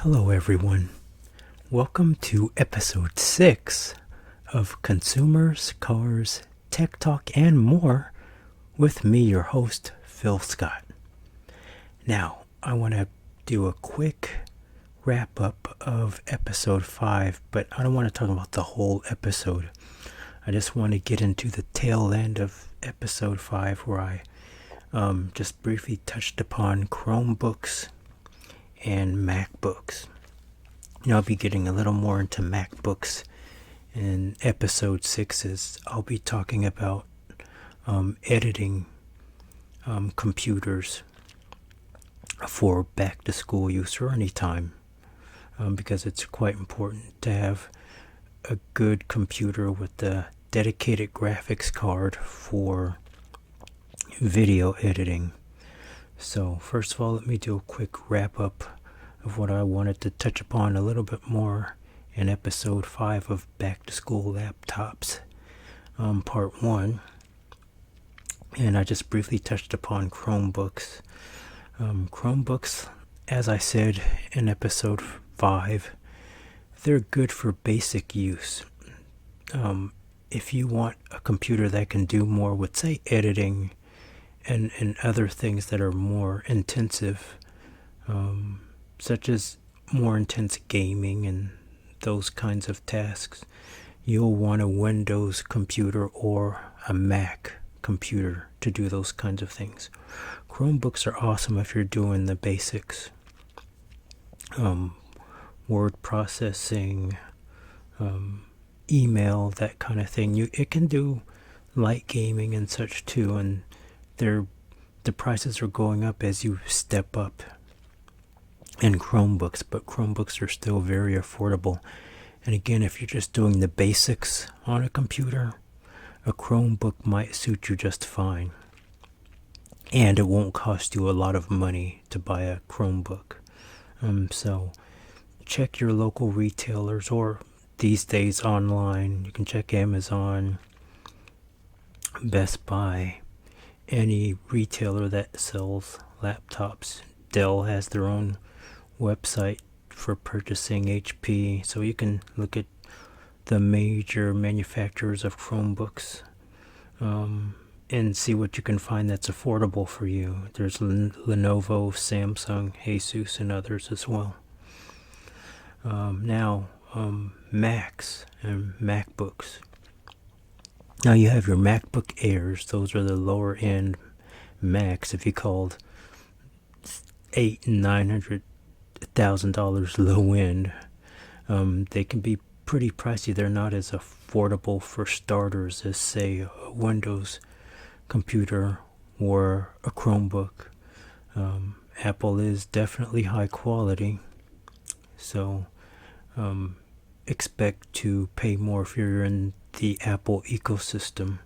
Hello, everyone. Welcome to episode 6 of Consumers, Cars, Tech Talk, and more with me, your host, Phil Scott. Now, I want to do a quick wrap up of episode 5, but I don't want to talk about the whole episode. I just want to get into the tail end of episode 5 where I just briefly touched upon Chromebooks and MacBooks. I'll be getting a little more into MacBooks in episode 6 as I'll be talking about editing computers for back to school use or any time because it's quite important to have a good computer with a dedicated graphics card for video editing. So first of all, let me do a quick wrap up of what I wanted to touch upon a little bit more in episode 5 of Back to School Laptops, part 1. And I just briefly touched upon Chromebooks. Chromebooks, as I said in episode 5, they're good for basic use. If you want a computer that can do more with, say, editing and other things that are more intensive, such as more intense gaming and those kinds of tasks, you'll want a Windows computer or a Mac computer to do those kinds of things. Chromebooks are awesome if you're doing the basics. Word processing, email, that kind of thing. It can do light gaming and such too, and the prices are going up as you step up in Chromebooks, but Chromebooks are still very affordable. And again, if you're just doing the basics on a computer, a Chromebook might suit you just fine. And it won't cost you a lot of money to buy a Chromebook. So check your local retailers, or these days online, you can check Amazon, Best Buy, any retailer that sells laptops. Dell has their own website for purchasing HP, so you can look at the major manufacturers of Chromebooks and see what you can find that's affordable for you. There's Lenovo, Samsung, Asus, and others as well. Now, Macs and MacBooks. Now you have your MacBook Airs. Those are the lower end Macs. If you called $800,000 and $900,000 low end, they can be pretty pricey. They're not as affordable for starters as, say, a Windows computer or a Chromebook. Apple is definitely high quality, so expect to pay more if you're in the Apple ecosystem.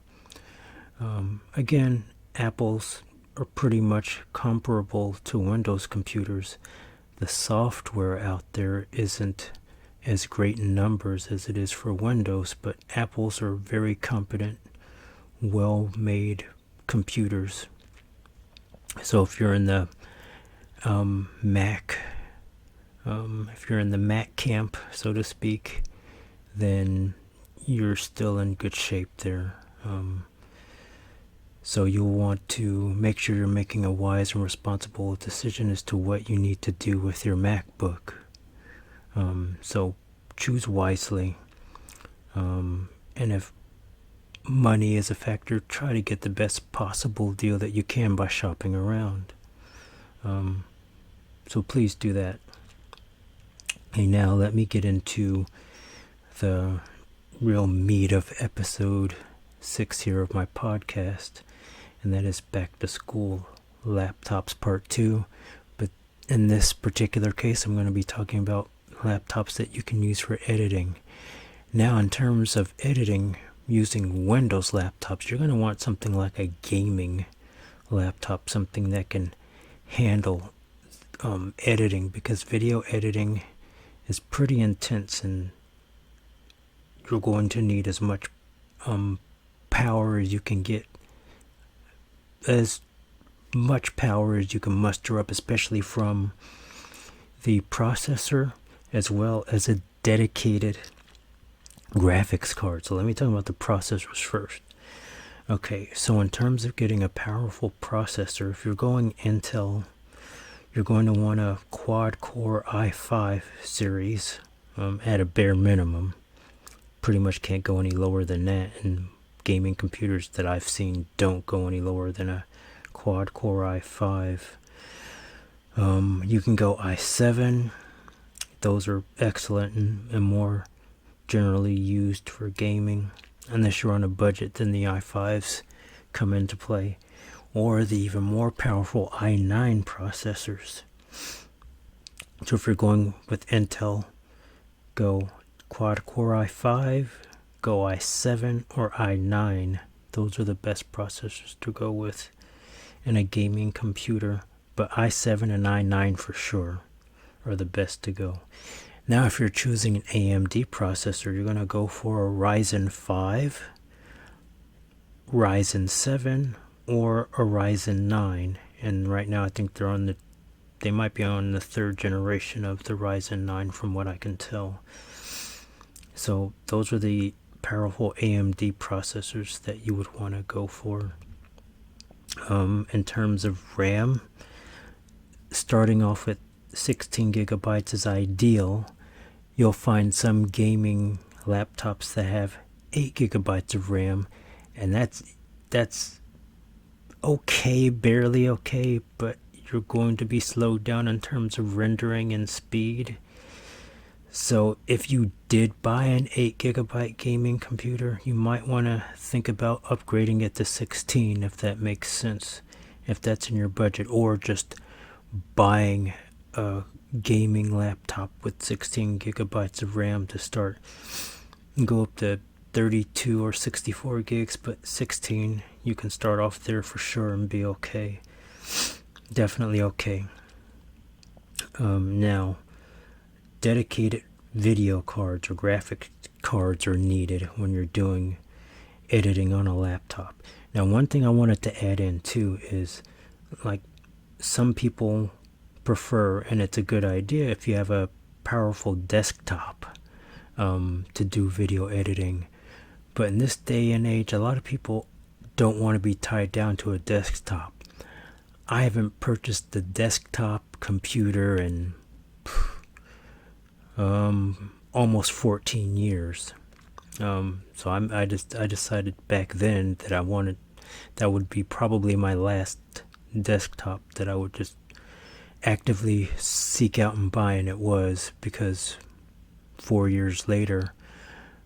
Again, Apples are pretty much comparable to Windows computers. The software out there isn't as great in numbers as it is for Windows, but Apples are very competent, well-made computers. So if you're in the Mac, if you're in the Mac camp, so to speak, then you're still in good shape there. So you'll want to make sure you're making a wise and responsible decision as to what you need to do with your MacBook. So choose wisely. And if money is a factor, try to get the best possible deal that you can by shopping around. So please do that. Okay, now let me get into the real meat of episode 6 here of my podcast, and that is Back to School Laptops Part 2. But in this particular case, I'm going to be talking about laptops that you can use for editing. Now, in terms of editing using Windows laptops, you're going to want something like a gaming laptop, something that can handle editing, because video editing is pretty intense and you're going to need as much power as you can get, as much power as you can muster up, especially from the processor as well as a dedicated graphics card. So let me talk about the processors first. Okay, so in terms of getting a powerful processor, if you're going Intel, you're going to want a quad-core i5 series at a bare minimum. Pretty much can't go any lower than that, and gaming computers that I've seen don't go any lower than a quad-core i5. You can go i7. Those are excellent and more generally used for gaming. Unless you're on a budget, then the i5s come into play. Or the even more powerful i9 processors. So if you're going with Intel, go quad-core i5, go i7 or i9. Those are the best processors to go with in a gaming computer. But i7 and i9 for sure are the best to go. Now if you're choosing an AMD processor, you're going to go for a Ryzen 5, Ryzen 7, or a Ryzen 9. And right now I think they might be on the third generation of the Ryzen 9 from what I can tell. So those are the powerful AMD processors that you would want to go for. In terms of RAM, starting off with 16 gigabytes is ideal. You'll find some gaming laptops that have 8 gigabytes of RAM, and that's okay, barely okay, but you're going to be slowed down in terms of rendering and speed. So if you did buy an 8 gigabyte gaming computer, you might want to think about upgrading it to 16 if that makes sense, if that's in your budget, or just buying a gaming laptop with 16 gigabytes of RAM to start. Go up to 32 or 64 gigs, but 16, you can start off there for sure and be okay. Definitely okay. Now, dedicated video cards or graphic cards are needed when you're doing editing on a laptop. Now, one thing I wanted to add in too is, like, some people prefer, and it's a good idea if you have a powerful desktop to do video editing. But in this day and age, a lot of people don't want to be tied down to a desktop. I haven't purchased a desktop computer in almost 14 years. So I decided back then that that would be probably my last desktop that I would just actively seek out and buy, and it was, because 4 years later,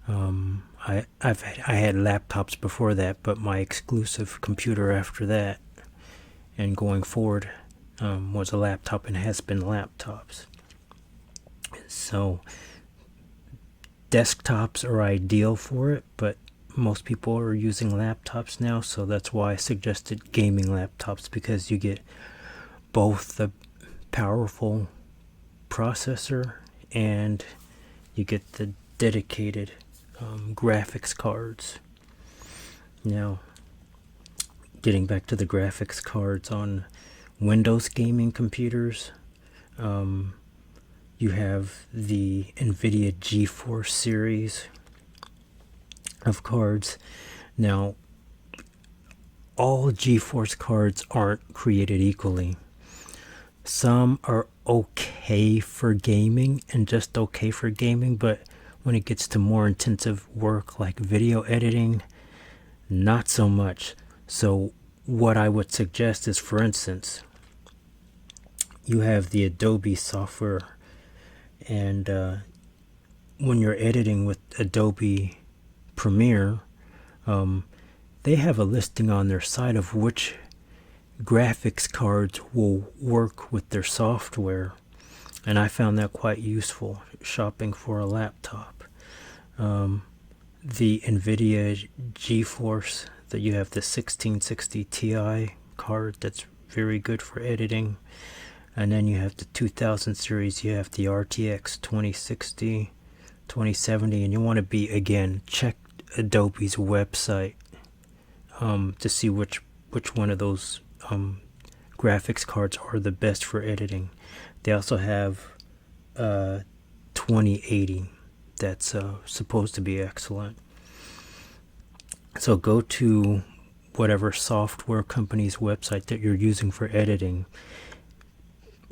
I had laptops before that, but my exclusive computer after that and going forward was a laptop, and has been laptops. So desktops are ideal for it, but most people are using laptops now, so that's why I suggested gaming laptops, because you get both the powerful processor and you get the dedicated graphics cards. Now, getting back to the graphics cards on Windows gaming computers, you have the NVIDIA GeForce series of cards. Now, all GeForce cards aren't created equally. Some are okay for gaming and just okay for gaming, but when it gets to more intensive work like video editing, not so much. So what I would suggest is, for instance, you have the Adobe software, and when you're editing with Adobe Premiere, they have a listing on their site of which graphics cards will work with their software, and I found that quite useful shopping for a laptop. The NVIDIA GeForce, that you have the 1660 Ti card, that's very good for editing. And then you have the 2000 series, you have the RTX 2060, 2070, and you want to check Adobe's website to see which one of those graphics cards are the best for editing. They also have 2080 that's supposed to be excellent. So go to whatever software company's website that you're using for editing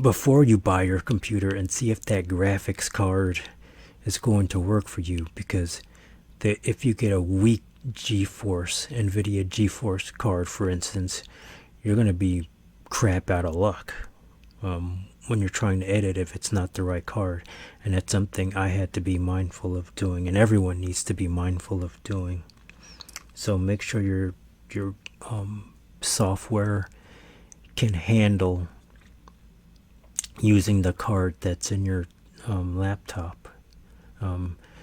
before you buy your computer and see if that graphics card is going to work for you, because if you get a weak NVIDIA GeForce card, for instance, you're going to be crap out of luck when you're trying to edit if it's not the right card. And that's something I had to be mindful of doing, and everyone needs to be mindful of doing. So make sure your software can handle using the card that's in your laptop.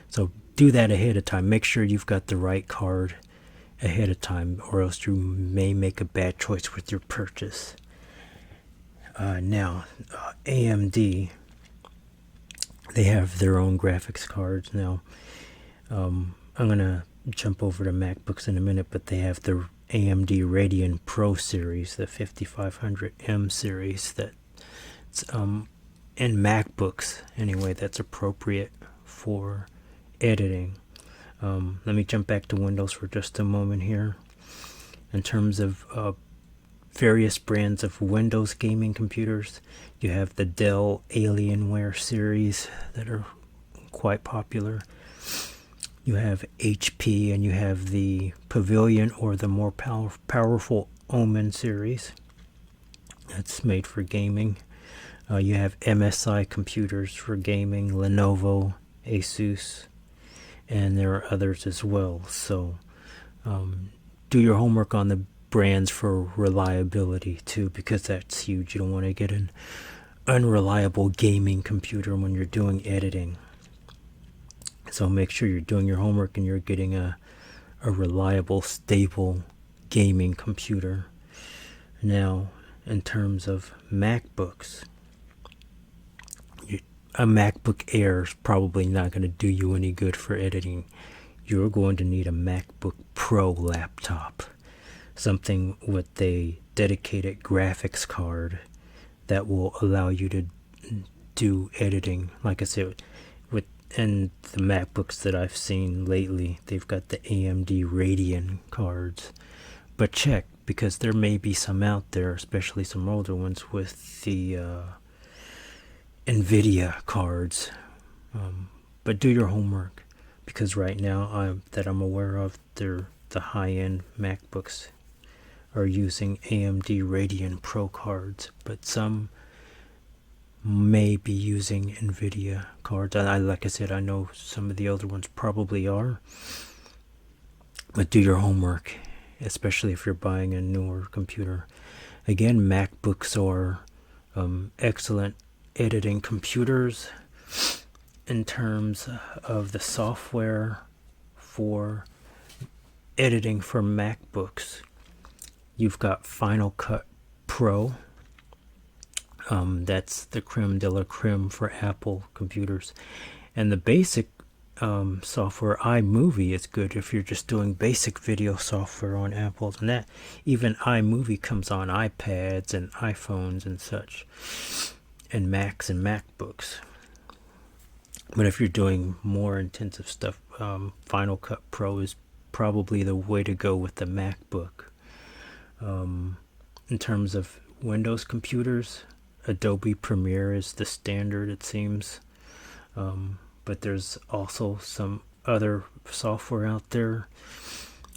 So do that ahead of time. Make sure you've got the right card ahead of time, or else you may make a bad choice with your purchase. Now, AMD, they have their own graphics cards. Now, I'm going to jump over to MacBooks in a minute, but they have the AMD Radeon Pro series, the 5500M series, that's in MacBooks anyway, that's appropriate for editing. Let me jump back to Windows for just a moment here. In terms of various brands of Windows gaming computers, you have the Dell Alienware series that are quite popular. You have HP, and you have the Pavilion, or the more powerful Omen series that's made for gaming. You have MSI computers for gaming, Lenovo, Asus, and there are others as well. So do your homework on the brands for reliability too, because that's huge. You don't want to get an unreliable gaming computer when you're doing editing. So make sure you're doing your homework and you're getting a reliable, stable gaming computer. Now, in terms of MacBooks, a MacBook Air is probably not going to do you any good for editing. You're going to need a MacBook Pro laptop, something with a dedicated graphics card that will allow you to do editing. Like I said, and the MacBooks that I've seen lately, they've got the AMD Radeon cards. But check, because there may be some out there, especially some older ones, with the NVIDIA cards. But do your homework, because right now that I'm aware of, the high-end MacBooks are using AMD Radeon Pro cards, but some may be using NVIDIA cards. Like I said, I know some of the older ones probably are, but do your homework, especially if you're buying a newer computer. Again, MacBooks are excellent editing computers. In terms of the software for editing for MacBooks, you've got Final Cut Pro. That's the creme de la creme for Apple computers. And the basic software, iMovie, is good if you're just doing basic video software on Apples. And that, even iMovie comes on iPads and iPhones and such, and Macs and MacBooks. But if you're doing more intensive stuff, Final Cut Pro is probably the way to go with the MacBook. In terms of Windows computers, Adobe Premiere is the standard, it seems. But there's also some other software out there.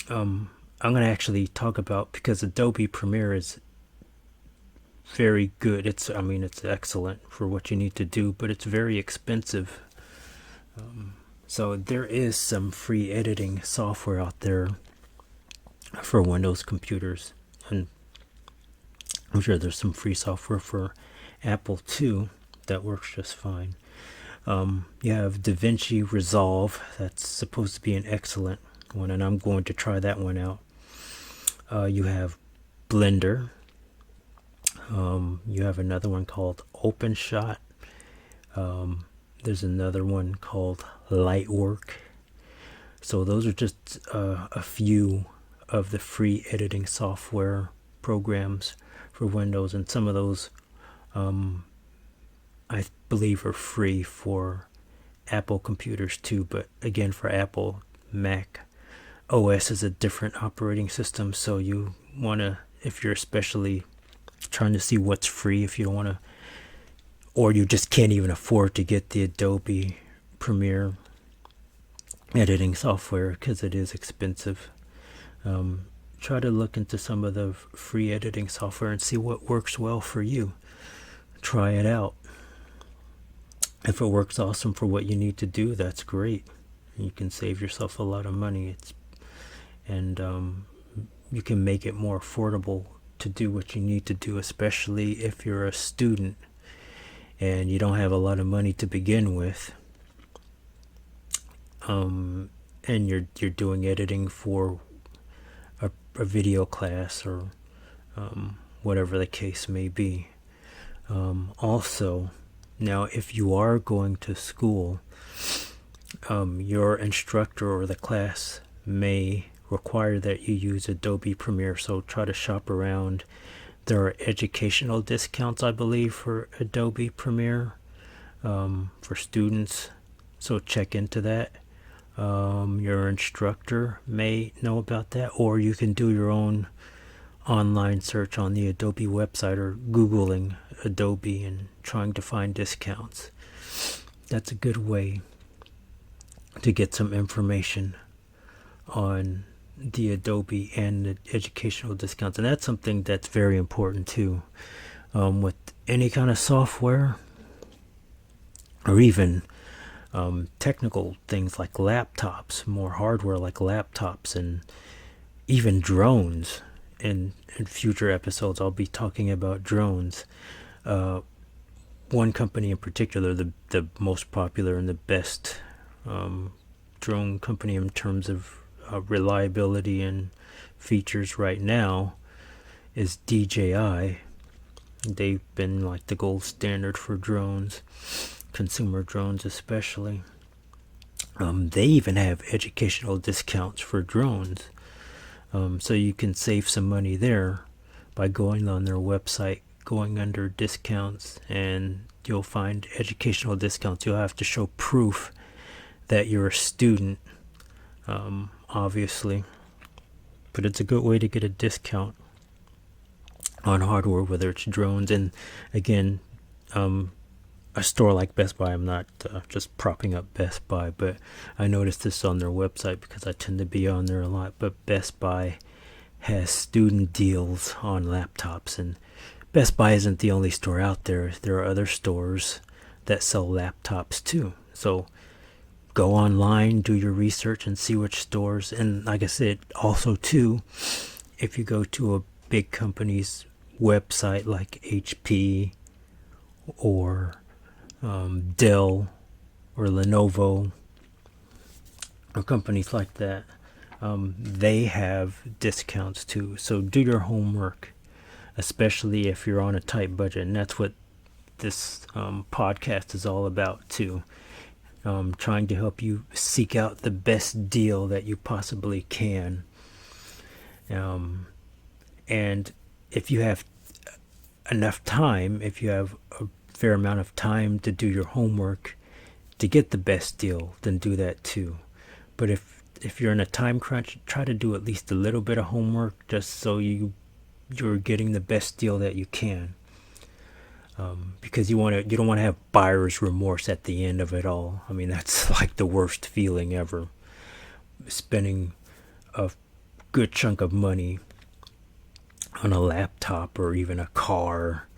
I'm going to actually talk about, because Adobe Premiere is very good. It's excellent for what you need to do, but it's very expensive. So there is some free editing software out there for Windows computers, and I'm sure there's some free software for Apple too that works just fine. You have DaVinci Resolve, that's supposed to be an excellent one, and I'm going to try that one out. You have Blender. You have another one called OpenShot. There's another one called Lightwork. So those are just a few of the free editing software programs for Windows, and some of those I believe are free for Apple computers too, but again, for Apple, Mac OS is a different operating system, so you want to, if you're especially trying to see what's free, if you don't want to, or you just can't even afford to get the Adobe Premiere editing software because it is expensive, try to look into some of the free editing software and see what works well for you. Try it out. If it works awesome for what you need to do, that's great. You can save yourself a lot of money. And you can make it more affordable to do what you need to do, especially if you're a student and you don't have a lot of money to begin with. And you're doing editing for a video class or whatever the case may be. Also, now if you are going to school, your instructor or the class may require that you use Adobe Premiere, so try to shop around. There are educational discounts, I believe, for Adobe Premiere for students, so check into that. Your instructor may know about that, or you can do your own online search on the Adobe website or Googling Adobe and trying to find discounts. That's a good way to get some information on the Adobe and the educational discounts. And that's something that's very important too. With any kind of software, or even technical things like laptops, more hardware like laptops, and even drones. In future episodes, I'll be talking about drones. One company in particular, the most popular and the best drone company in terms of reliability and features right now, is DJI. They've been like the gold standard for drones, consumer drones especially. They even have educational discounts for drones, so you can save some money there by going on their website, going under discounts, and you'll find educational discounts. You'll have to show proof that you're a student, obviously, but it's a good way to get a discount on hardware, whether it's drones. And again, a store like Best Buy, I'm not just propping up Best Buy, but I noticed this on their website because I tend to be on there a lot. But Best Buy has student deals on laptops, and Best Buy isn't the only store out there. There are other stores that sell laptops too. So go online, do your research, and see which stores. And like I said, also too, if you go to a big company's website like HP or Dell or Lenovo or companies like that, they have discounts too. So do your homework, especially if you're on a tight budget. And that's what this podcast is all about too. Trying to help you seek out the best deal that you possibly can. And if you have enough time, if you have a fair amount of time to do your homework to get the best deal, then do that too. But if you're in a time crunch, try to do at least a little bit of homework just so you're getting the best deal that you can. Because you don't want to have buyer's remorse at the end of it all. I mean, that's like the worst feeling ever. Spending a good chunk of money on a laptop or even a car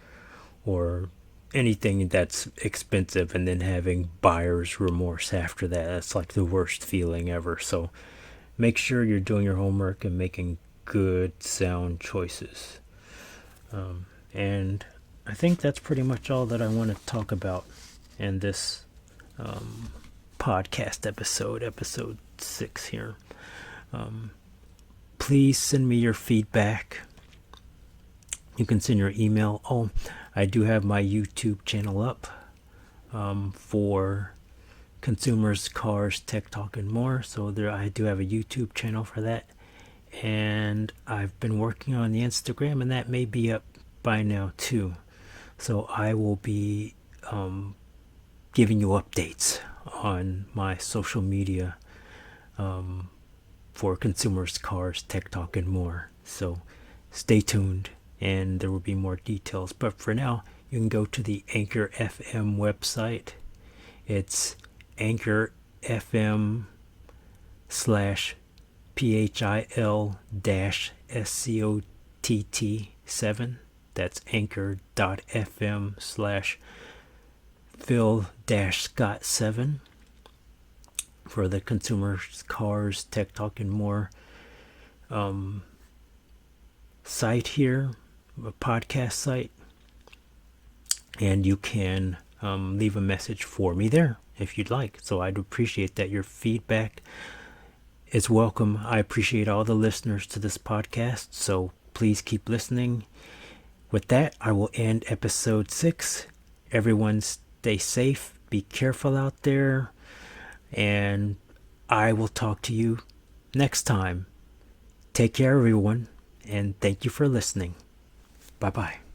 or anything that's expensive and then having buyer's remorse after that. That's like the worst feeling ever. So make sure you're doing your homework and making good, sound choices. And I think that's pretty much all that I want to talk about in this podcast episode 6 here. Please send me your feedback. You can send your email. Oh, I do have my YouTube channel up for consumers, cars, tech talk, and more. So I do have a YouTube channel for that. And I've been working on the Instagram, and that may be up by now too. So I will be giving you updates on my social media for consumers, cars, tech talk, and more. So stay tuned, and there will be more details. But for now, you can go to the Anchor FM website. It's Anchor FM slash PHIL dash SCOTT 7. That's anchor.fm slash Phil Scott 7 for the consumers, cars, tech talk, and more site here, a podcast site, and you can leave a message for me there if you'd like. So I'd appreciate that. Your feedback is welcome. I appreciate all the listeners to this podcast, so please keep listening. With that, I will end episode 6. Everyone stay safe, be careful out there, and I will talk to you next time. Take care, everyone, and thank you for listening. Bye-bye.